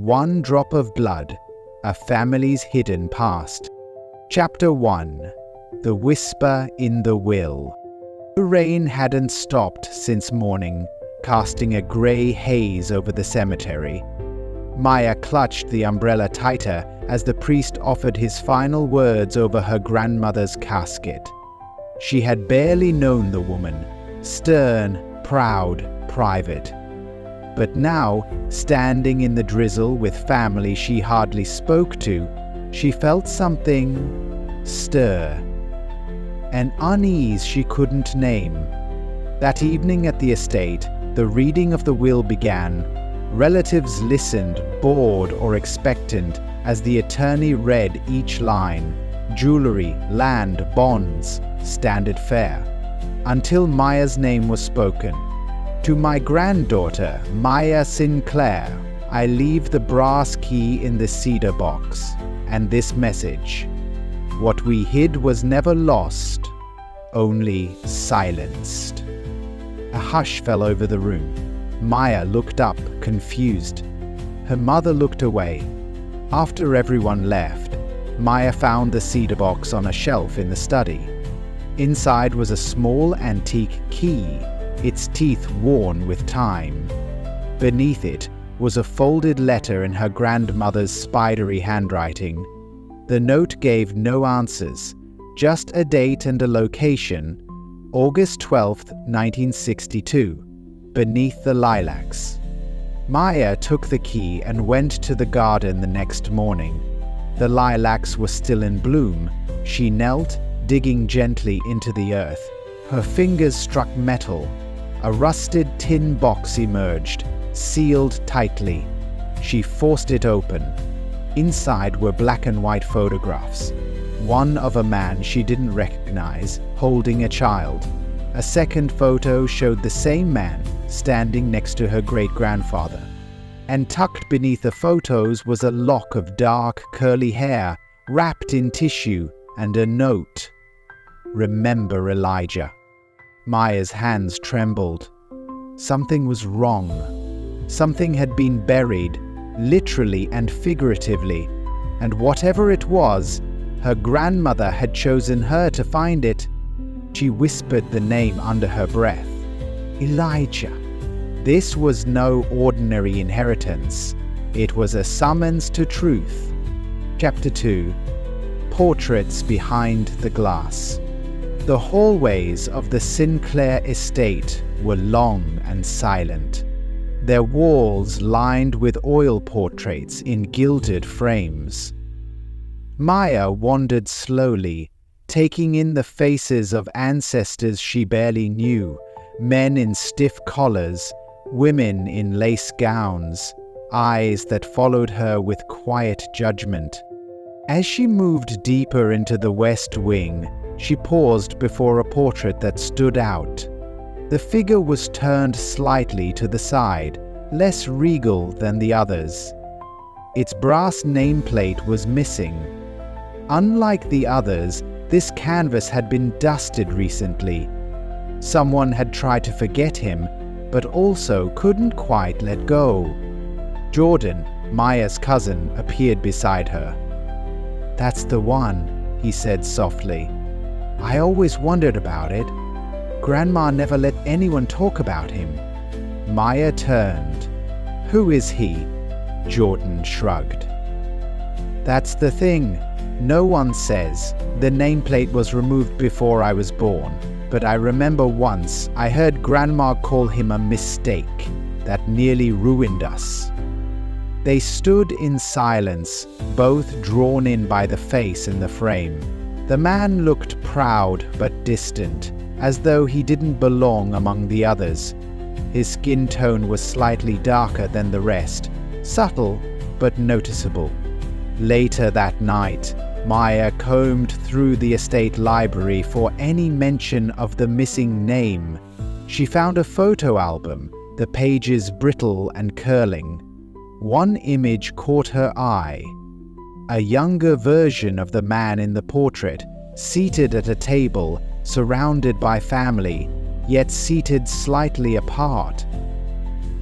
One Drop of Blood, A Family's Hidden Past. Chapter 1. The Whisper in the Will. The rain hadn't stopped since morning, casting a grey haze over the cemetery. Maya clutched the umbrella tighter as the priest offered his final words over her grandmother's casket. She had barely known the woman, stern, proud, private. But now, standing in the drizzle with family she hardly spoke to, she felt something stir. An unease she couldn't name. That evening at the estate, the reading of the will began. Relatives listened, bored or expectant, as the attorney read each line. Jewelry, land, bonds, standard fare. Until Maya's name was spoken. To my granddaughter, Maya Sinclair, I leave the brass key in the cedar box, and this message. What we hid was never lost, only silenced. A hush fell over the room. Maya looked up, confused. Her mother looked away. After everyone left, Maya found the cedar box on a shelf in the study. Inside was a small antique key, its teeth worn with time. Beneath it was a folded letter in her grandmother's spidery handwriting. The note gave no answers, just a date and a location, August 12th, 1962, beneath the lilacs. Maya took the key and went to the garden the next morning. The lilacs were still in bloom. She knelt, digging gently into the earth. Her fingers struck metal. A rusted tin box emerged, sealed tightly. She forced it open. Inside were black and white photographs. One of a man she didn't recognize, holding a child. A second photo showed the same man, standing next to her great-grandfather. And tucked beneath the photos was a lock of dark, curly hair, wrapped in tissue, and a note. Remember Elijah. Maya's hands trembled. Something was wrong. Something had been buried, literally and figuratively, and whatever it was, her grandmother had chosen her to find it. She whispered the name under her breath. Elijah. This was no ordinary inheritance. It was a summons to truth. Chapter 2. Portraits Behind the Glass. The hallways of the Sinclair estate were long and silent, their walls lined with oil portraits in gilded frames. Maya wandered slowly, taking in the faces of ancestors she barely knew, men in stiff collars, women in lace gowns, eyes that followed her with quiet judgment. As she moved deeper into the west wing, she paused before a portrait that stood out. The figure was turned slightly to the side, less regal than the others. Its brass nameplate was missing. Unlike the others, this canvas had been dusted recently. Someone had tried to forget him, but also couldn't quite let go. Jordan, Maya's cousin, appeared beside her. "That's the one," he said softly. "I always wondered about it. Grandma never let anyone talk about him." Maya turned. "Who is he?" Jordan shrugged. "That's the thing. No one says. The nameplate was removed before I was born, but I remember once I heard Grandma call him a mistake that nearly ruined us." They stood in silence, both drawn in by the face in the frame. The man looked proud but distant, as though he didn't belong among the others. His skin tone was slightly darker than the rest, subtle but noticeable. Later that night, Maya combed through the estate library for any mention of the missing name. She found a photo album, the pages brittle and curling. One image caught her eye. A younger version of the man in the portrait, seated at a table, surrounded by family, yet seated slightly apart.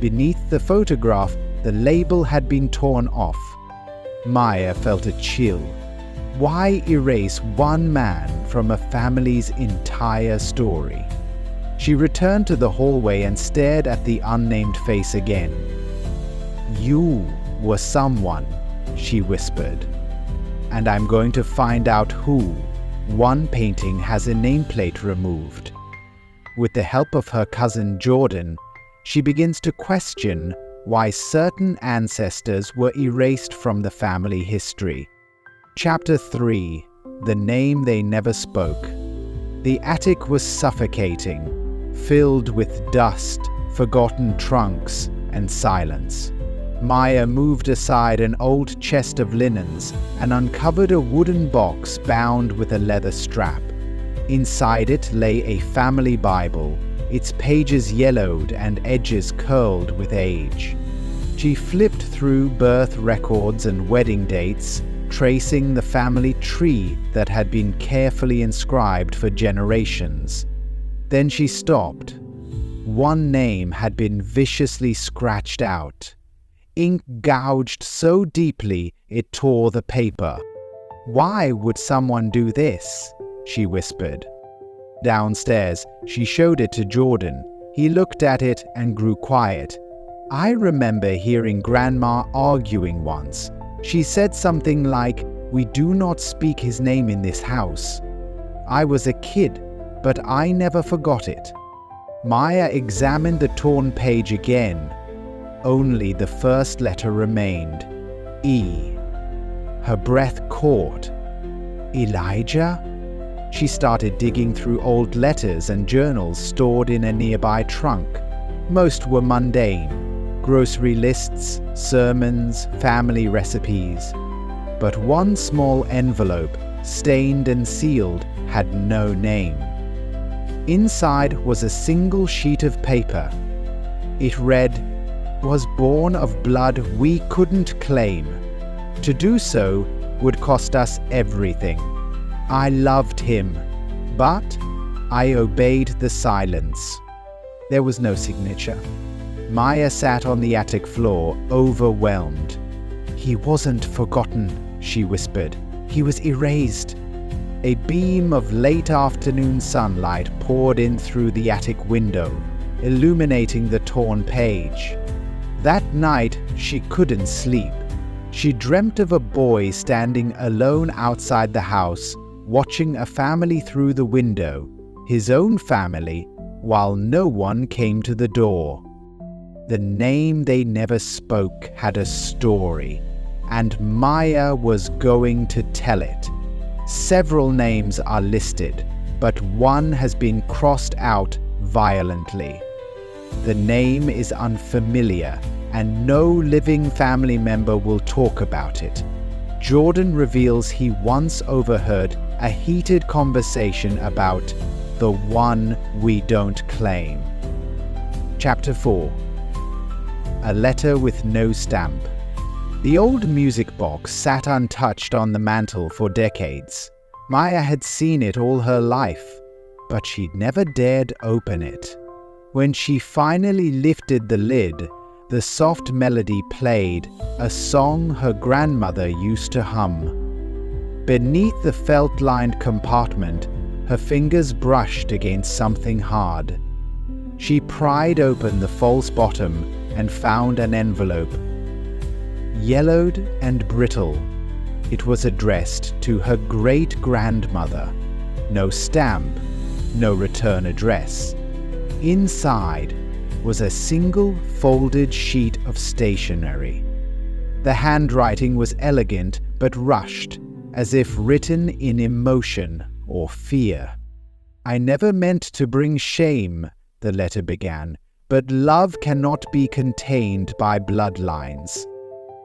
Beneath the photograph, The label had been torn off. Maya felt a chill. Why erase one man from a family's entire story? She returned to the hallway and stared at the unnamed face again. "You were someone," she whispered. "And I'm going to find out who." One painting has a nameplate removed. With the help of her cousin Jordan, she begins to question why certain ancestors were erased from the family history. Chapter 3: The Name They Never Spoke. The attic was suffocating, filled with dust, forgotten trunks, and silence. Maya moved aside an old chest of linens and uncovered a wooden box bound with a leather strap. Inside it lay a family Bible, its pages yellowed and edges curled with age. She flipped through birth records and wedding dates, tracing the family tree that had been carefully inscribed for generations. Then she stopped. One name had been viciously scratched out. Ink gouged so deeply it tore the paper. "Why would someone do this?" she whispered. Downstairs, she showed it to Jordan. He looked at it and grew quiet. "I remember hearing Grandma arguing once. She said something like, 'We do not speak his name in this house.' I was a kid, but I never forgot it." Maya examined the torn page again. Only the first letter remained, E. Her breath caught. Elijah? She started digging through old letters and journals stored in a nearby trunk. Most were mundane: grocery lists, sermons, family recipes. But one small envelope, stained and sealed, had no name. Inside was a single sheet of paper. It read, "Was born of blood we couldn't claim. To do so would cost us everything. I loved him, but I obeyed the silence." There was no signature. Maya sat on the attic floor, overwhelmed. "He wasn't forgotten," she whispered. "He was erased." A beam of late afternoon sunlight poured in through the attic window, illuminating the torn page. That night, she couldn't sleep. She dreamt of a boy standing alone outside the house, watching a family through the window, his own family, while no one came to the door. The name they never spoke had a story, and Maya was going to tell it. Several names are listed, but one has been crossed out violently. The name is unfamiliar, and no living family member will talk about it. Jordan reveals he once overheard a heated conversation about the one we don't claim. Chapter 4: A Letter with No Stamp. The old music box sat untouched on the mantel for decades. Maya had seen it all her life, but she'd never dared open it. When she finally lifted the lid, the soft melody played, a song her grandmother used to hum. Beneath the felt-lined compartment, her fingers brushed against something hard. She pried open the false bottom and found an envelope. Yellowed and brittle, it was addressed to her great-grandmother. No stamp, no return address. Inside was a single folded sheet of stationery. The handwriting was elegant but rushed, as if written in emotion or fear. "I never meant to bring shame," the letter began, "but love cannot be contained by bloodlines."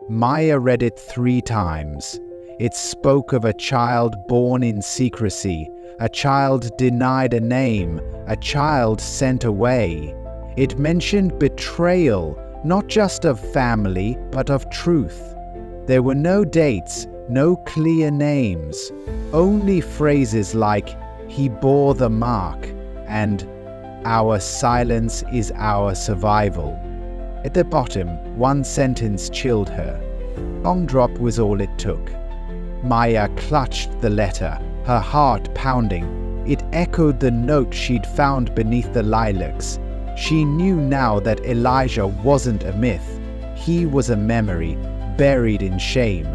Maya read it 3 times. It spoke of a child born in secrecy, a child denied a name, a child sent away. It mentioned betrayal, not just of family, but of truth. There were no dates, no clear names, only phrases like, "He bore the mark," and "Our silence is our survival." At the bottom, one sentence chilled her. "Long drop was all it took." Maya clutched the letter, her heart pounding. It echoed the note she'd found beneath the lilacs. She knew now that Elijah wasn't a myth. He was a memory, buried in shame.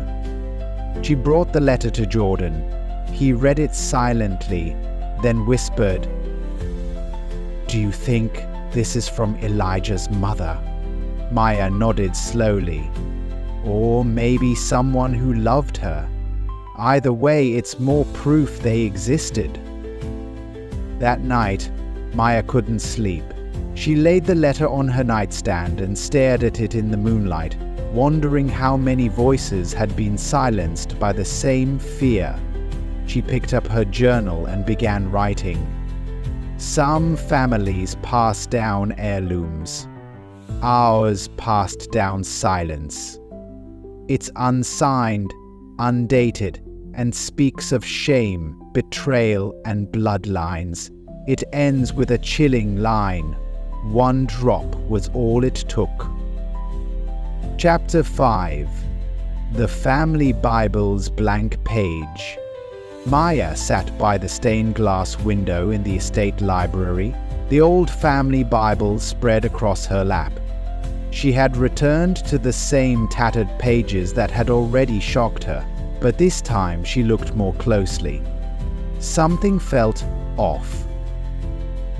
She brought the letter to Jordan. He read it silently, then whispered, "Do you think this is from Elijah's mother?" Maya nodded slowly. "Or maybe someone who loved her. Either way, it's more proof they existed." That night, Maya couldn't sleep. She laid the letter on her nightstand and stared at it in the moonlight, wondering how many voices had been silenced by the same fear. She picked up her journal and began writing. Some families pass down heirlooms. Ours passed down silence. It's unsigned, undated, and speaks of shame, betrayal, and bloodlines. It ends with a chilling line. One drop was all it took. Chapter 5. The Family Bible's Blank Page. Maya sat by the stained glass window in the estate library, the old family Bible spread across her lap. She had returned to the same tattered pages that had already shocked her, but this time she looked more closely. Something felt off.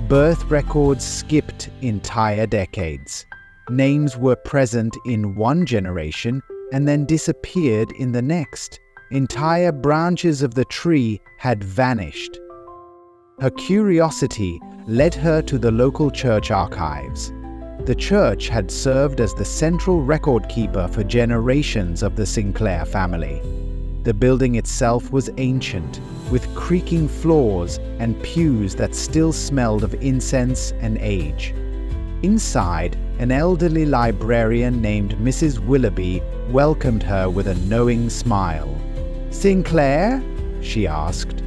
Birth records skipped entire decades. Names were present in one generation and then disappeared in the next. Entire branches of the tree had vanished. Her curiosity led her to the local church archives. The church had served as the central record keeper for generations of the Sinclair family. The building itself was ancient, with creaking floors and pews that still smelled of incense and age. Inside, an elderly librarian named Mrs. Willoughby welcomed her with a knowing smile. "Sinclair?" she asked.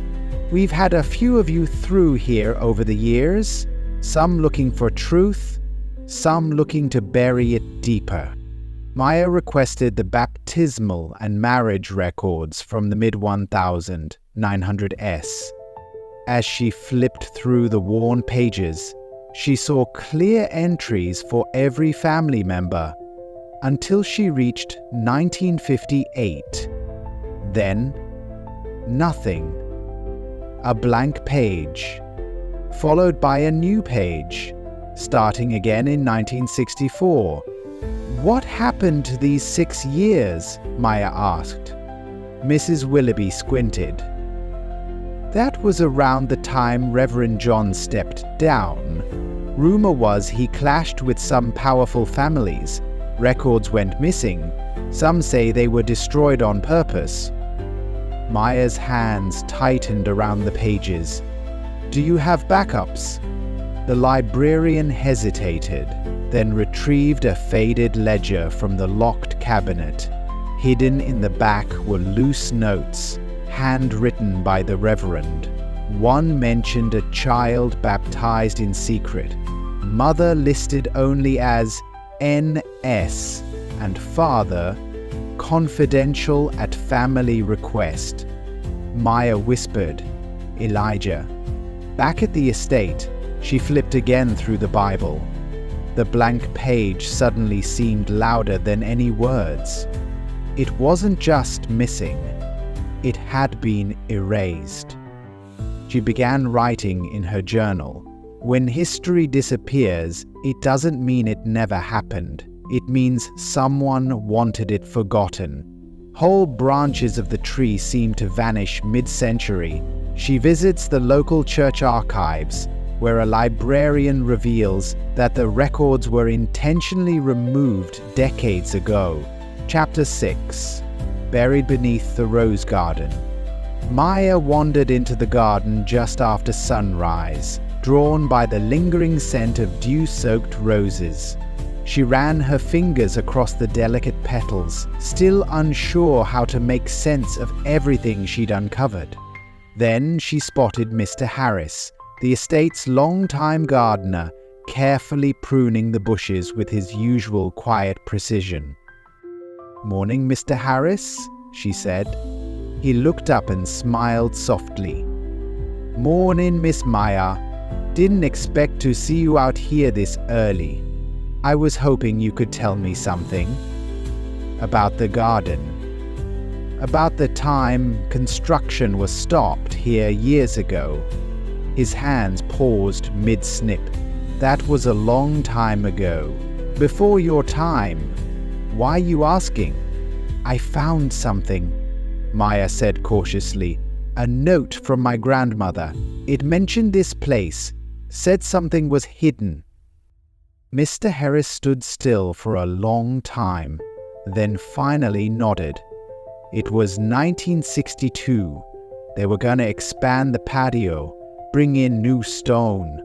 "We've had a few of you through here over the years, some looking for truth, some looking to bury it deeper." Maya requested the baptismal and marriage records from the mid-1900s. As she flipped through the worn pages, she saw clear entries for every family member, until she reached 1958. Then, nothing. A blank page, followed by a new page, starting again in 1964. "What happened to these 6 years?" Maya asked. Mrs. Willoughby squinted. "That was around the time Reverend John stepped down. Rumor was he clashed with some powerful families. Records went missing. Some say they were destroyed on purpose." Maya's hands tightened around the pages. "Do you have backups?" The librarian hesitated, then retrieved a faded ledger from the locked cabinet. Hidden in the back were loose notes, handwritten by the Reverend. One mentioned a child baptized in secret, mother listed only as NS, and father confidential at family request. Maya whispered, "Elijah." Back at the estate, she flipped again through the Bible. The blank page suddenly seemed louder than any words. It wasn't just missing, it had been erased. She began writing in her journal. When history disappears, it doesn't mean it never happened. It means someone wanted it forgotten. Whole branches of the tree seem to vanish mid-century. She visits the local church archives, where a librarian reveals that the records were intentionally removed decades ago. Chapter 6. Buried Beneath the Rose Garden. Maya wandered into the garden just after sunrise, drawn by the lingering scent of dew-soaked roses. She ran her fingers across the delicate petals, still unsure how to make sense of everything she'd uncovered. Then she spotted Mr. Harris, the estate's longtime gardener, carefully pruning the bushes with his usual quiet precision. "Morning, Mr. Harris," she said. He looked up and smiled softly. "Morning, Miss Maya. Didn't expect to see you out here this early. I was hoping you could tell me something." "About the garden." "About the time construction was stopped here years ago." His hands paused mid-snip. "That was a long time ago. Before your time. Why are you asking?" "I found something," Maya said cautiously. "A note from my grandmother. It mentioned this place, said something was hidden." Mr. Harris stood still for a long time, then finally nodded. It was 1962. They were going to expand the patio, bring in new stone.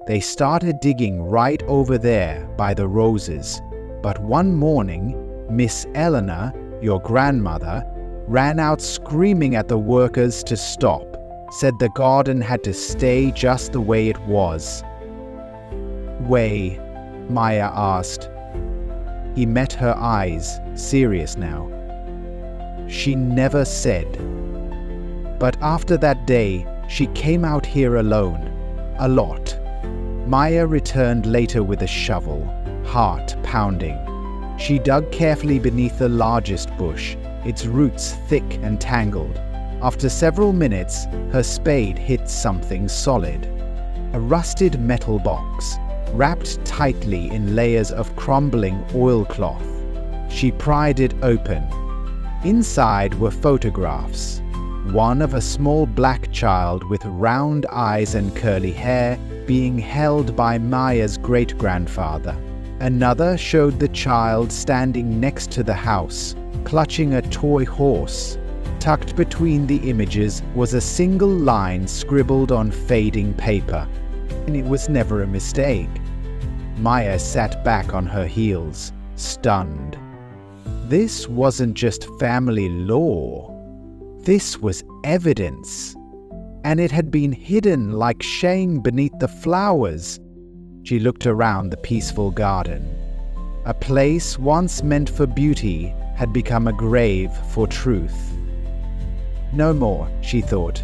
They started digging right over there by the roses. But one morning, Miss Eleanor, your grandmother, ran out screaming at the workers to stop, said the garden had to stay just the way it was. "Way?" Maya asked. He met her eyes, serious now. "She never said. But after that day, she came out here alone. A lot." Maya returned later with a shovel, heart pounding. She dug carefully beneath the largest bush, its roots thick and tangled. After several minutes, her spade hit something solid. A rusted metal box, wrapped tightly in layers of crumbling oilcloth. She pried it open. Inside were photographs. One of a small black child with round eyes and curly hair being held by Maya's great-grandfather. Another showed the child standing next to the house, clutching a toy horse. Tucked between the images was a single line scribbled on fading paper. And it was never a mistake. Maya sat back on her heels, stunned. This wasn't just family lore. This was evidence. And it had been hidden like shame beneath the flowers. She looked around the peaceful garden. A place once meant for beauty had become a grave for truth. No more, she thought.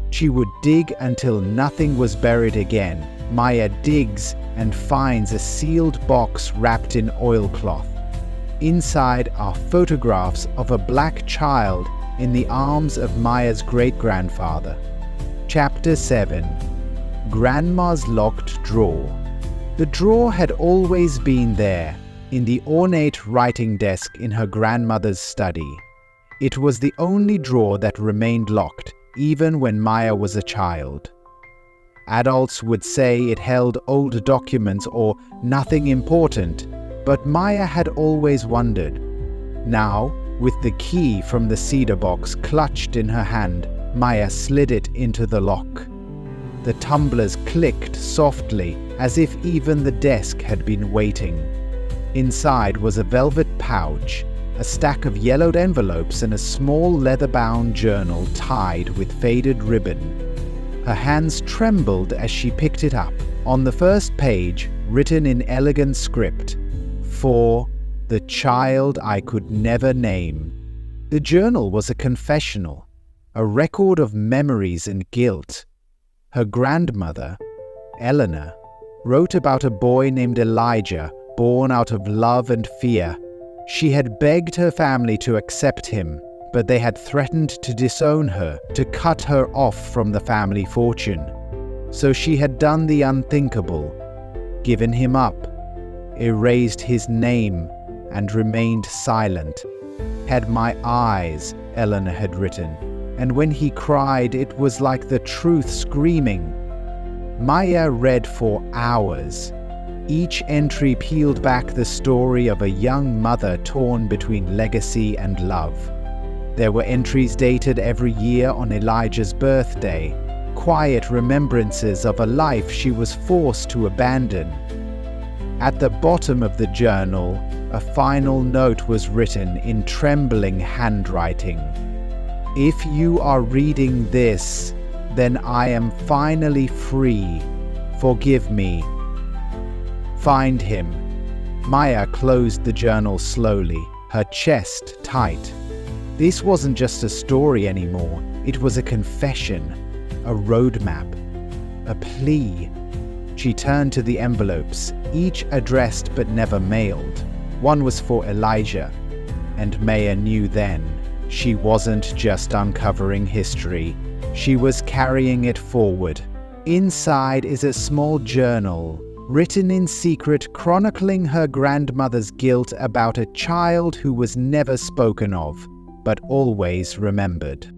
She would dig until nothing was buried again. Maya digs and finds a sealed box wrapped in oilcloth. Inside are photographs of a black child in the arms of Maya's great-grandfather. Chapter 7. Grandma's Locked Drawer. The drawer had always been there, in the ornate writing desk in her grandmother's study. It was the only drawer that remained locked, even when Maya was a child. Adults would say it held old documents or nothing important, but Maya had always wondered. Now, with the key from the cedar box clutched in her hand, Maya slid it into the lock. The tumblers clicked softly, as if even the desk had been waiting. Inside was a velvet pouch, a stack of yellowed envelopes, and a small leather-bound journal tied with faded ribbon. Her hands trembled as she picked it up. On the first page, written in elegant script, "For the child I could never name." The journal was a confessional, a record of memories and guilt. Her grandmother, Eleanor, wrote about a boy named Elijah, born out of love and fear. She had begged her family to accept him, but they had threatened to disown her, to cut her off from the family fortune. So she had done the unthinkable, given him up, erased his name, and remained silent. "Had my eyes," Eleanor had written, and when he cried it was like the truth screaming. Maya read for hours. Each entry peeled back the story of a young mother torn between legacy and love. There were entries dated every year on Elijah's birthday, quiet remembrances of a life she was forced to abandon. At the bottom of the journal, a final note was written in trembling handwriting. "If you are reading this, then I am finally free. Forgive me." Find him. Maya closed the journal slowly, her chest tight. This wasn't just a story anymore. It was a confession, a roadmap, a plea. She turned to the envelopes, each addressed but never mailed. One was for Elijah, and Maya knew then she wasn't just uncovering history, she was carrying it forward. Inside is a small journal, written in secret, chronicling her grandmother's guilt about a child who was never spoken of, but always remembered.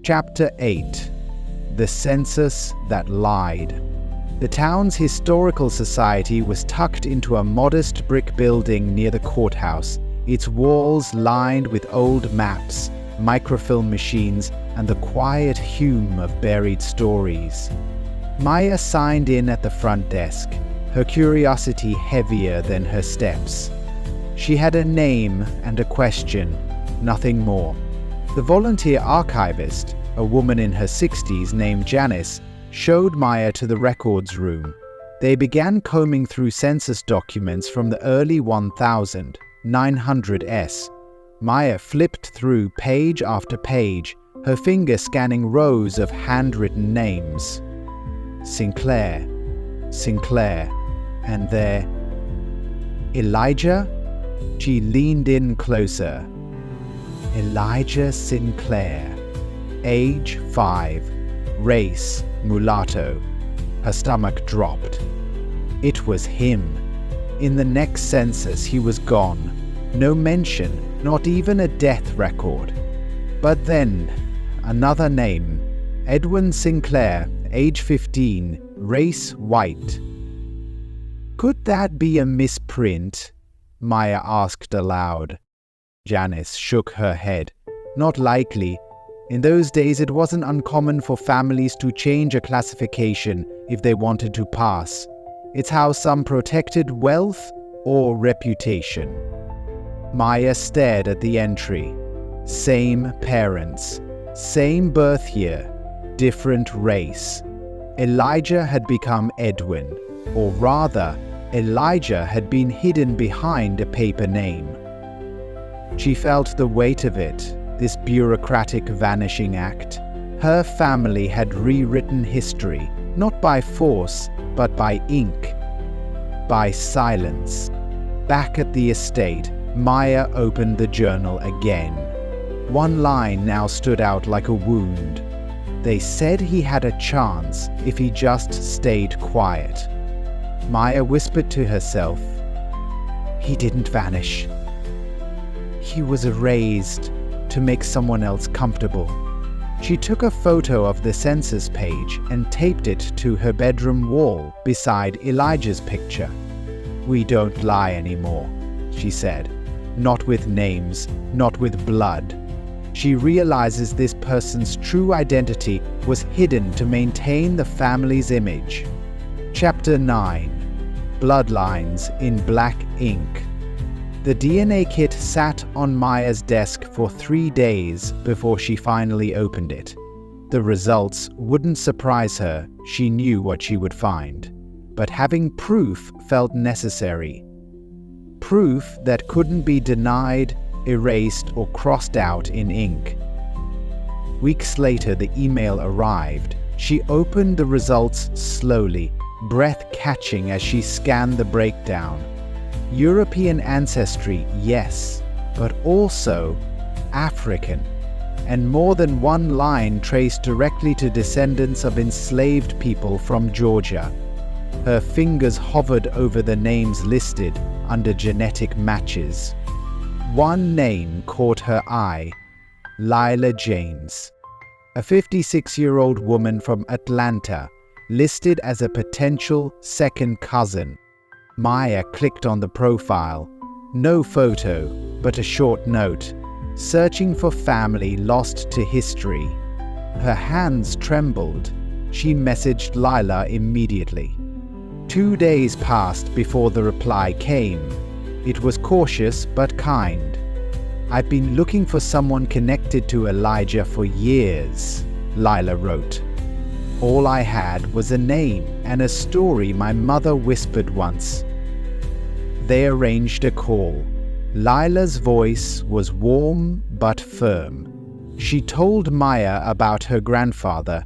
Chapter 8. The Census That Lied. The town's historical society was tucked into a modest brick building near the courthouse, its walls lined with old maps, microfilm machines, and the quiet hum of buried stories. Maya signed in at the front desk, her curiosity heavier than her steps. She had a name and a question, nothing more. The volunteer archivist, a woman in her 60s named Janice, showed Maya to the records room. They began combing through census documents from the early 1900s. Maya flipped through page after page, her finger scanning rows of handwritten names. Sinclair, Sinclair, and there, Elijah? She leaned in closer. Elijah Sinclair, age 5, race mulatto. Her stomach dropped. It was him. In the next census he was gone. No mention, not even a death record. But then, another name. Edwin Sinclair, age 15, race white. Could that be a misprint? Maya asked aloud. Janice shook her head. Not likely. In those days it wasn't uncommon for families to change a classification if they wanted to pass. It's how some protected wealth or reputation. Maya stared at the entry. Same parents, same birth year, different race. Elijah had become Edwin, or rather, Elijah had been hidden behind a paper name. She felt the weight of it, this bureaucratic vanishing act. Her family had rewritten history, not by force, but by ink, by silence. Back at the estate, Maya opened the journal again. One line now stood out like a wound. They said he had a chance if he just stayed quiet. Maya whispered to herself, he didn't vanish. He was erased to make someone else comfortable. She took a photo of the census page and taped it to her bedroom wall beside Elijah's picture. We don't lie anymore, she said. Not with names, not with blood. She realizes this person's true identity was hidden to maintain the family's image. Chapter 9. Bloodlines in black ink. The DNA kit sat on Maya's desk for 3 days before she finally opened it. The results wouldn't surprise her, she knew what she would find. But having proof felt necessary. Proof that couldn't be denied, erased, or crossed out in ink. Weeks later, the email arrived. She opened the results slowly, breath catching as she scanned the breakdown. European ancestry, yes, but also African, and more than one line traced directly to descendants of enslaved people from Georgia. Her fingers hovered over the names listed under genetic matches. One name caught her eye, Lila James, a 56-year-old woman from Atlanta, listed as a potential second cousin. Maya clicked on the profile. No photo, but a short note. Searching for family lost to history. Her hands trembled. She messaged Lila immediately. 2 days passed before the reply came. It was cautious but kind. I've been looking for someone connected to Elijah for years, Lila wrote. All I had was a name and a story my mother whispered once. they arranged a call. Lila's voice was warm but firm. She told Maya about her grandfather,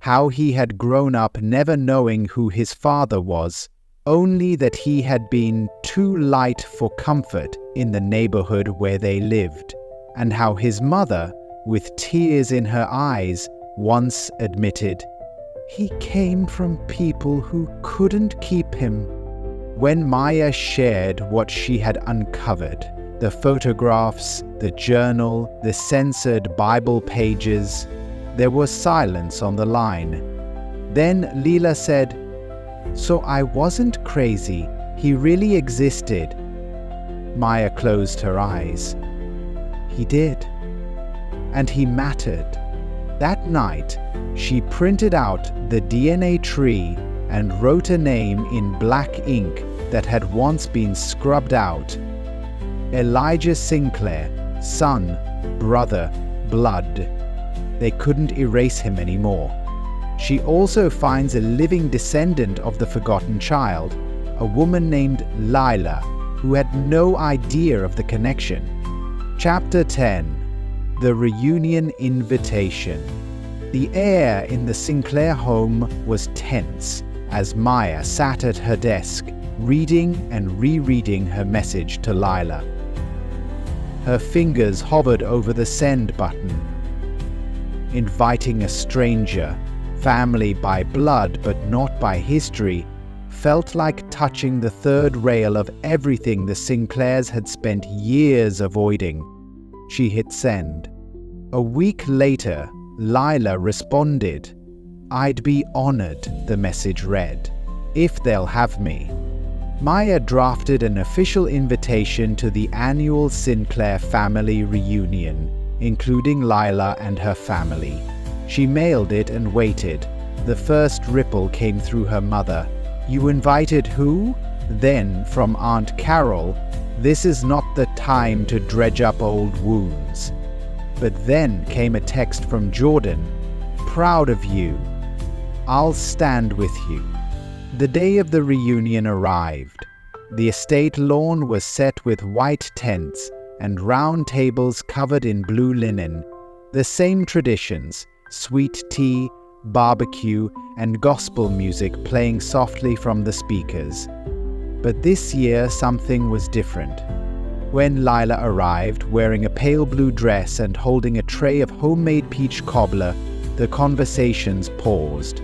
how he had grown up never knowing who his father was, only that he had been too light for comfort in the neighborhood where they lived, and how his mother, with tears in her eyes, once admitted, "He came from people who couldn't keep him." When Maya shared what she had uncovered, the photographs, the journal, the censored Bible pages, there was silence on the line. Then Lila said, "So I wasn't crazy. He really existed." Maya closed her eyes. "He did. And he mattered." That night, she printed out the DNA tree and wrote a name in black ink that had once been scrubbed out. Elijah Sinclair, son, brother, blood. They couldn't erase him anymore. She also finds a living descendant of the forgotten child, a woman named Lila, who had no idea of the connection. Chapter 10. The Reunion Invitation. The air in the Sinclair home was tense as Maya sat at her desk, reading and rereading her message to Lila. Her fingers hovered over the send button. Inviting a stranger, family by blood but not by history, felt like touching the third rail of everything the Sinclairs had spent years avoiding. She hit send. A week later, Lila responded, "I'd be honored," the message read, "if they'll have me." Maya drafted an official invitation to the annual Sinclair family reunion, including Lila and her family. She mailed it and waited. The first ripple came through her mother. "You invited who?" Then, from Aunt Carol, "This is not the time to dredge up old wounds." But then came a text from Jordan, "Proud of you. I'll stand with you." The day of the reunion arrived. The estate lawn was set with white tents and round tables covered in blue linen. The same traditions, sweet tea, barbecue, and gospel music playing softly from the speakers. But this year something was different. When Lila arrived, wearing a pale blue dress and holding a tray of homemade peach cobbler, the conversations paused.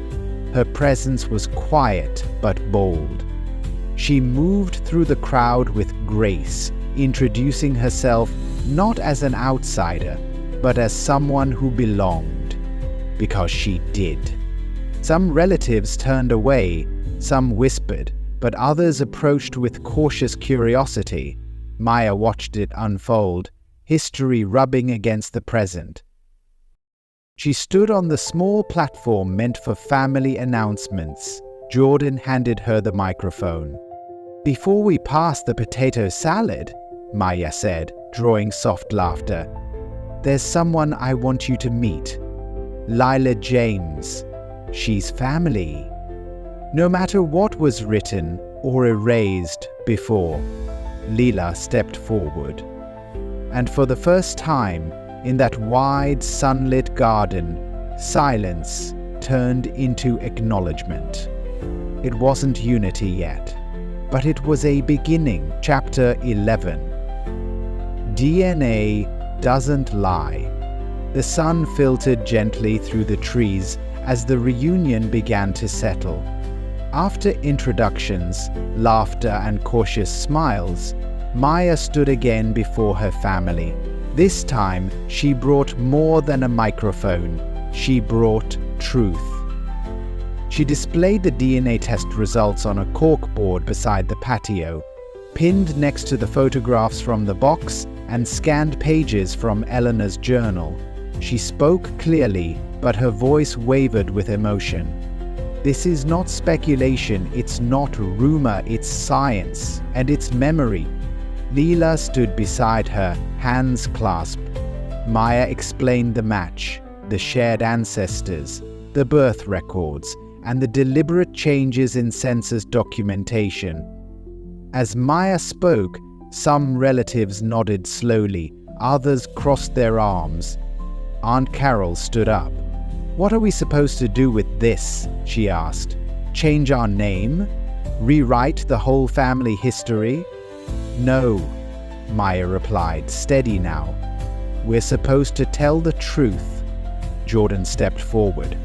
Her presence was quiet but bold. She moved through the crowd with grace, introducing herself not as an outsider, but as someone who belonged. Because she did. Some relatives turned away, some whispered, but others approached with cautious curiosity. Maya watched it unfold, history rubbing against the present. She stood on the small platform meant for family announcements. Jordan handed her the microphone. "Before we pass the potato salad," Maya said, drawing soft laughter, "there's someone I want you to meet. Lila James. She's family." No matter what was written or erased before, Lila stepped forward. And for the first time, in that wide, sunlit garden, silence turned into acknowledgement. It wasn't unity yet, but it was a beginning. Chapter 11. DNA doesn't lie. The sun filtered gently through the trees as the reunion began to settle. After introductions, laughter, and cautious smiles, Maya stood again before her family. This time, she brought more than a microphone. She brought truth. She displayed the DNA test results on a corkboard beside the patio, pinned next to the photographs from the box, and scanned pages from Eleanor's journal. She spoke clearly, but her voice wavered with emotion. "This is not speculation, it's not rumor, it's science, and it's memory." Lila stood beside her, hands clasped. Maya explained the match, the shared ancestors, the birth records, and the deliberate changes in census documentation. As Maya spoke, some relatives nodded slowly, others crossed their arms. Aunt Carol stood up. "What are we supposed to do with this?" she asked. "Change our name? Rewrite the whole family history?" "No," Maya replied, steady now. "We're supposed to tell the truth." Jordan stepped forward.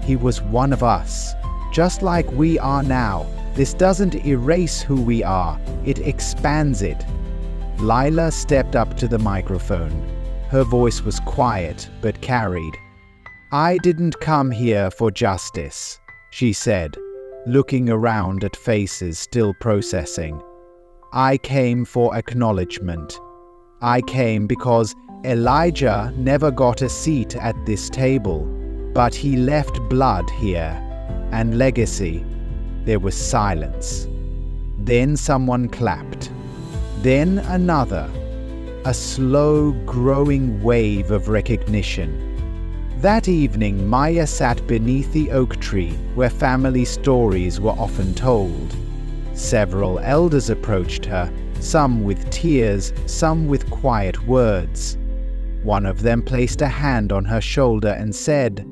"He was one of us, just like we are now. This doesn't erase who we are, it expands it." Lila stepped up to the microphone. Her voice was quiet but carried. "I didn't come here for justice," she said, looking around at faces still processing. "I came for acknowledgement. I came because Elijah never got a seat at this table, but he left blood here, and legacy." There was silence. Then someone clapped. Then another. A slow, growing wave of recognition. That evening, Maya sat beneath the oak tree where family stories were often told. Several elders approached her, some with tears, some with quiet words. One of them placed a hand on her shoulder and said,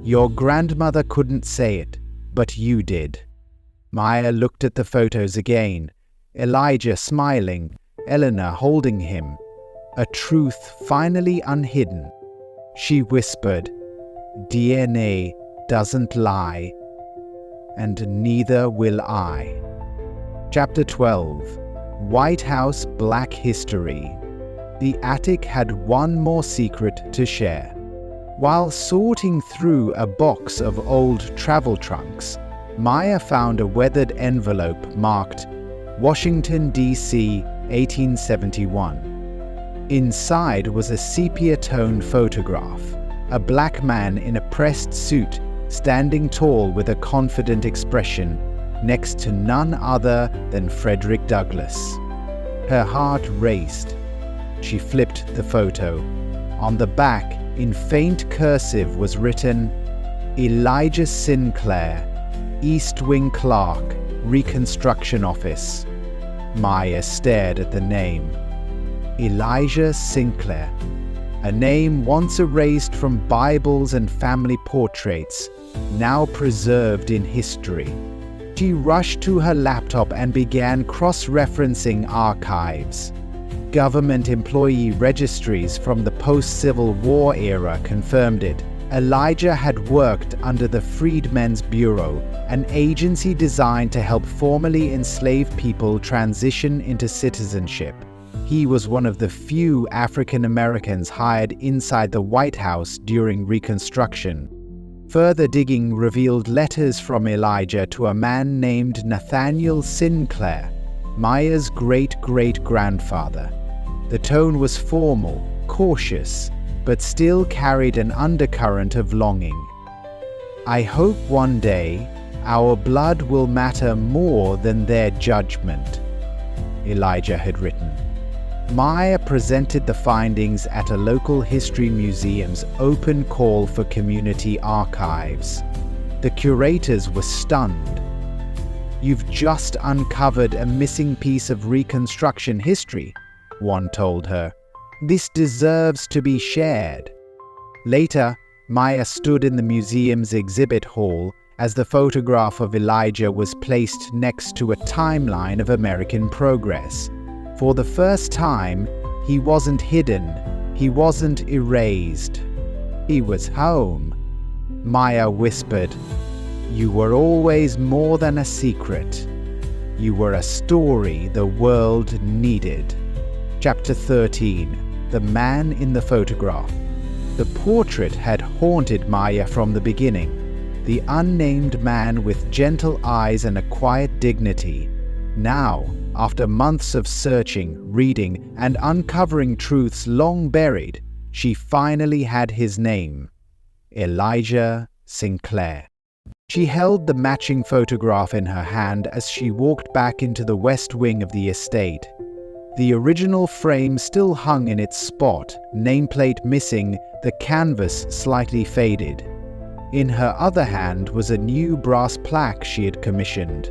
"Your grandmother couldn't say it, but you did." Maya looked at the photos again. Elijah smiling, Eleanor holding him. A truth finally unhidden. She whispered, "DNA doesn't lie, and neither will I." Chapter 12. White House Black History. The attic had one more secret to share. While sorting through a box of old travel trunks, Maya found a weathered envelope marked Washington, D.C., 1871. Inside was a sepia-toned photograph, a black man in a pressed suit standing tall with a confident expression next to none other than Frederick Douglass. Her heart raced. She flipped the photo. On the back, in faint cursive, was written, "Elijah Sinclair, East Wing Clerk, Reconstruction Office." Maya stared at the name. Elijah Sinclair, a name once erased from Bibles and family portraits, now preserved in history. She rushed to her laptop and began cross-referencing archives. Government employee registries from the post-Civil War era confirmed it. Elijah had worked under the Freedmen's Bureau, an agency designed to help formerly enslaved people transition into citizenship. He was one of the few African Americans hired inside the White House during Reconstruction. Further digging revealed letters from Elijah to a man named Nathaniel Sinclair, Maya's great-great-grandfather. The tone was formal, cautious, but still carried an undercurrent of longing. "I hope one day our blood will matter more than their judgment," Elijah had written. Maya presented the findings at a local history museum's open call for community archives. The curators were stunned. "You've just uncovered a missing piece of Reconstruction history," one told her. "This deserves to be shared." Later, Maya stood in the museum's exhibit hall as the photograph of Elijah was placed next to a timeline of American progress. For the first time, he wasn't hidden, he wasn't erased. He was home. Maya whispered, "You were always more than a secret. You were a story the world needed." Chapter 13. The Man in the Photograph. The portrait had haunted Maya from the beginning. The unnamed man with gentle eyes and a quiet dignity. Now, after months of searching, reading, and uncovering truths long buried, she finally had his name. Elijah Sinclair. She held the matching photograph in her hand as she walked back into the west wing of the estate. The original frame still hung in its spot, nameplate missing, the canvas slightly faded. In her other hand was a new brass plaque she had commissioned.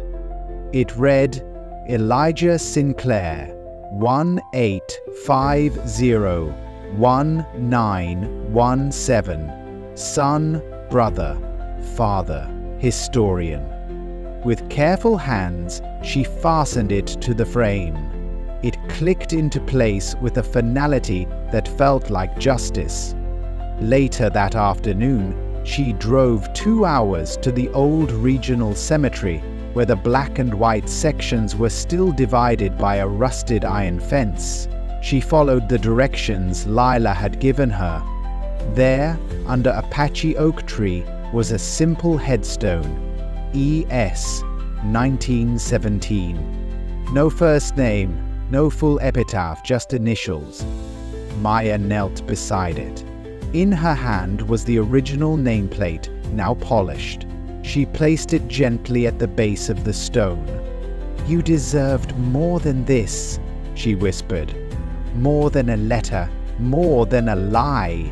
It read, Elijah Sinclair, 18501917, son, brother, father, historian. With careful hands, she fastened it to the frame. It clicked into place with a finality that felt like justice. Later that afternoon, she drove 2 hours to the old regional cemetery where the black and white sections were still divided by a rusted iron fence. She followed the directions Lila had given her. There, under a patchy oak tree, was a simple headstone, E.S. 1917. No first name, no full epitaph, just initials. Maya knelt beside it. In her hand was the original nameplate, now polished. She placed it gently at the base of the stone. "You deserved more than this," she whispered. "More than a letter, more than a lie."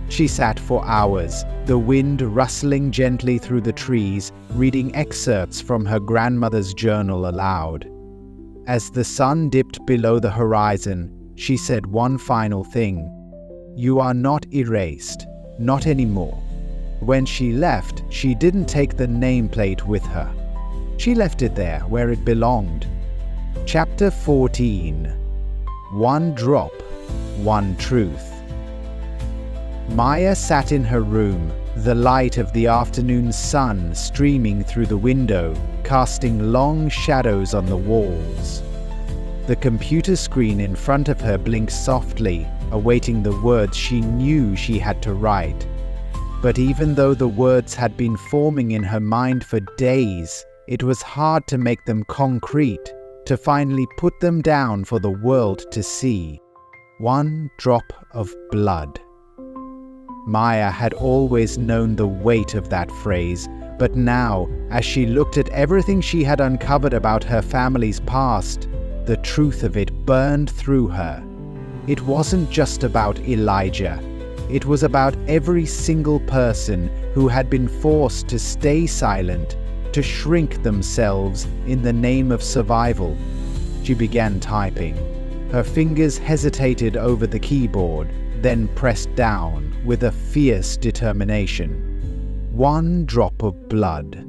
She sat for hours, the wind rustling gently through the trees, reading excerpts from her grandmother's journal aloud. As the sun dipped below the horizon, she said one final thing. "You are not erased, not anymore." When she left, she didn't take the nameplate with her. She left it there where it belonged. Chapter 14. One Drop, One Truth. Maya sat in her room, the light of the afternoon sun streaming through the window, casting long shadows on the walls. The computer screen in front of her blinked softly, awaiting the words she knew she had to write. But even though the words had been forming in her mind for days, it was hard to make them concrete, to finally put them down for the world to see. One drop of blood. Maya had always known the weight of that phrase, but now, as she looked at everything she had uncovered about her family's past, the truth of it burned through her. It wasn't just about Elijah. It was about every single person who had been forced to stay silent, to shrink themselves in the name of survival. She began typing. Her fingers hesitated over the keyboard, then pressed down with a fierce determination. One drop of blood.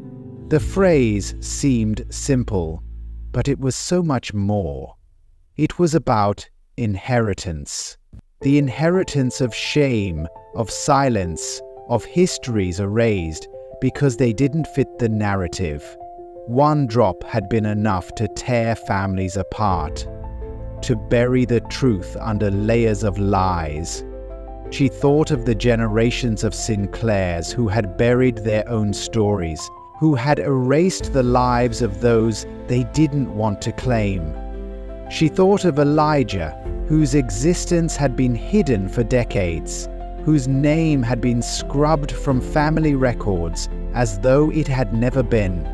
The phrase seemed simple, but it was so much more. It was about inheritance. The inheritance of shame, of silence, of histories erased because they didn't fit the narrative. One drop had been enough to tear families apart, to bury the truth under layers of lies. She thought of the generations of Sinclairs who had buried their own stories, who had erased the lives of those they didn't want to claim. She thought of Elijah, whose existence had been hidden for decades, whose name had been scrubbed from family records as though it had never been.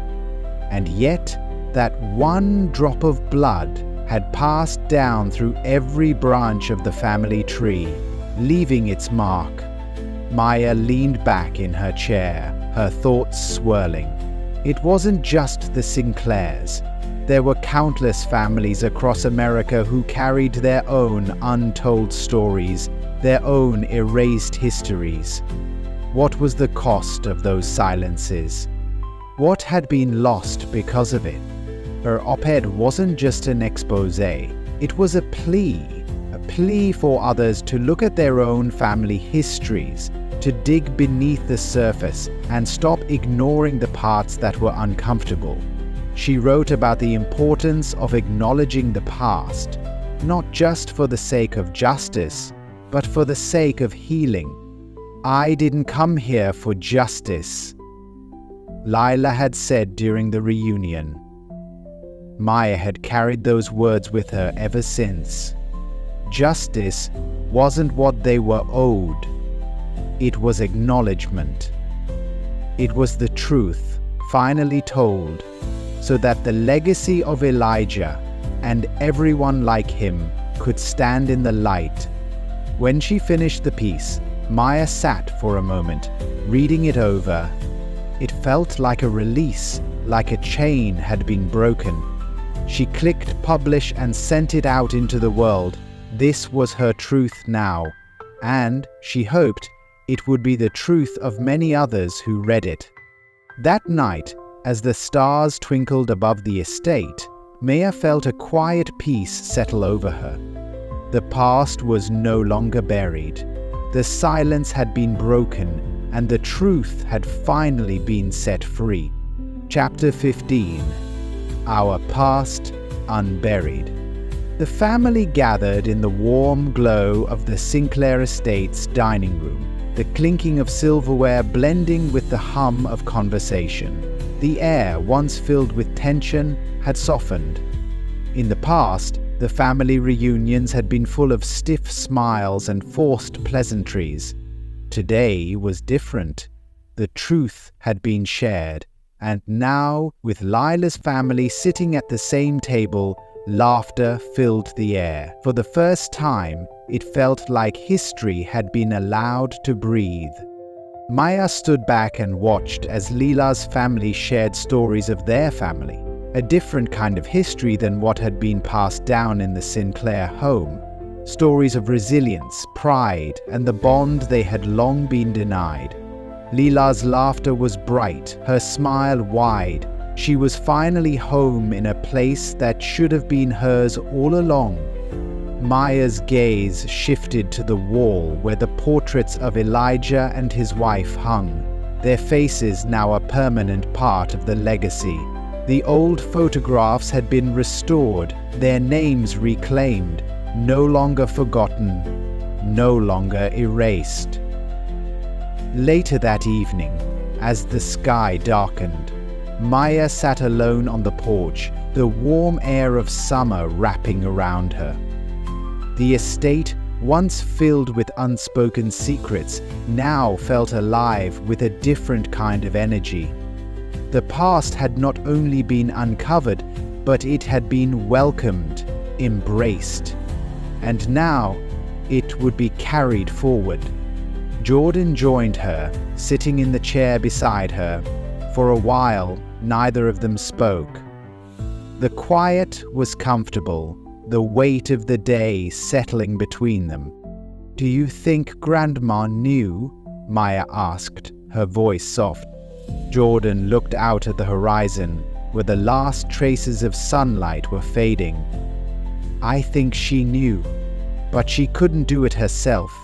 And yet, that one drop of blood had passed down through every branch of the family tree, leaving its mark. Maya leaned back in her chair, her thoughts swirling. It wasn't just the Sinclairs. There were countless families across America who carried their own untold stories, their own erased histories. What was the cost of those silences? What had been lost because of it? Her op-ed wasn't just an exposé. It was a plea for others to look at their own family histories, to dig beneath the surface and stop ignoring the parts that were uncomfortable. She wrote about the importance of acknowledging the past, not just for the sake of justice, but for the sake of healing. "I didn't come here for justice," Lila had said during the reunion. Maya had carried those words with her ever since. Justice wasn't what they were owed. It was acknowledgement. It was the truth, finally told, so that the legacy of Elijah and everyone like him could stand in the light. When she finished the piece, Maya sat for a moment, reading it over. It felt like a release, like a chain had been broken. She clicked publish and sent it out into the world. This was her truth now, and she hoped it would be the truth of many others who read it. That night, as the stars twinkled above the estate, Maya felt a quiet peace settle over her. The past was no longer buried. The silence had been broken, and the truth had finally been set free. Chapter 15. Our Past Unburied. The family gathered in the warm glow of the Sinclair estate's dining room, the clinking of silverware blending with the hum of conversation. The air, once filled with tension, had softened. In the past, the family reunions had been full of stiff smiles and forced pleasantries. Today was different. The truth had been shared, and now, with Lila's family sitting at the same table, laughter filled the air. For the first time, it felt like history had been allowed to breathe. Maya stood back and watched as Lila's family shared stories of their family, a different kind of history than what had been passed down in the Sinclair home. Stories of resilience, pride, and the bond they had long been denied. Lila's laughter was bright, her smile wide. She was finally home in a place that should have been hers all along. Maya's gaze shifted to the wall where the portraits of Elijah and his wife hung, their faces now a permanent part of the legacy. The old photographs had been restored, their names reclaimed, no longer forgotten, no longer erased. Later that evening, as the sky darkened, Maya sat alone on the porch, the warm air of summer wrapping around her. The estate, once filled with unspoken secrets, now felt alive with a different kind of energy. The past had not only been uncovered, but it had been welcomed, embraced. And now, it would be carried forward. Jordan joined her, sitting in the chair beside her. For a while, neither of them spoke. The quiet was comfortable, the weight of the day settling between them. "Do you think Grandma knew?" Maya asked, her voice soft. Jordan looked out at the horizon, where the last traces of sunlight were fading. "I think she knew, but she couldn't do it herself.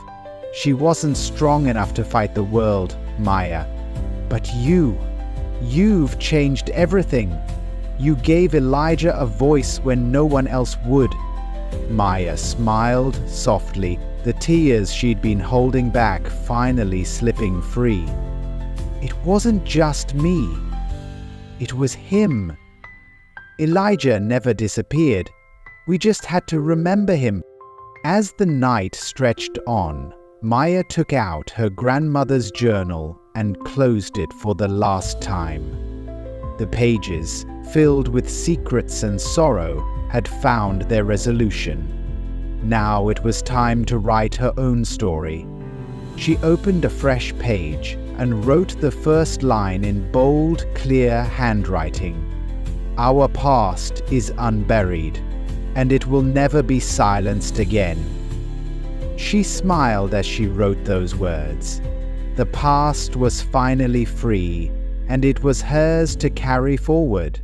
She wasn't strong enough to fight the world, Maya. But you've changed everything. You gave Elijah a voice when no one else would." Maya smiled softly, the tears she'd been holding back finally slipping free. "It wasn't just me. It was him. Elijah never disappeared. We just had to remember him." As the night stretched on, Maya took out her grandmother's journal and closed it for the last time. The pages, filled with secrets and sorrow, had found their resolution. Now it was time to write her own story. She opened a fresh page and wrote the first line in bold, clear handwriting. "Our past is unburied, and it will never be silenced again." She smiled as she wrote those words. The past was finally free, and it was hers to carry forward.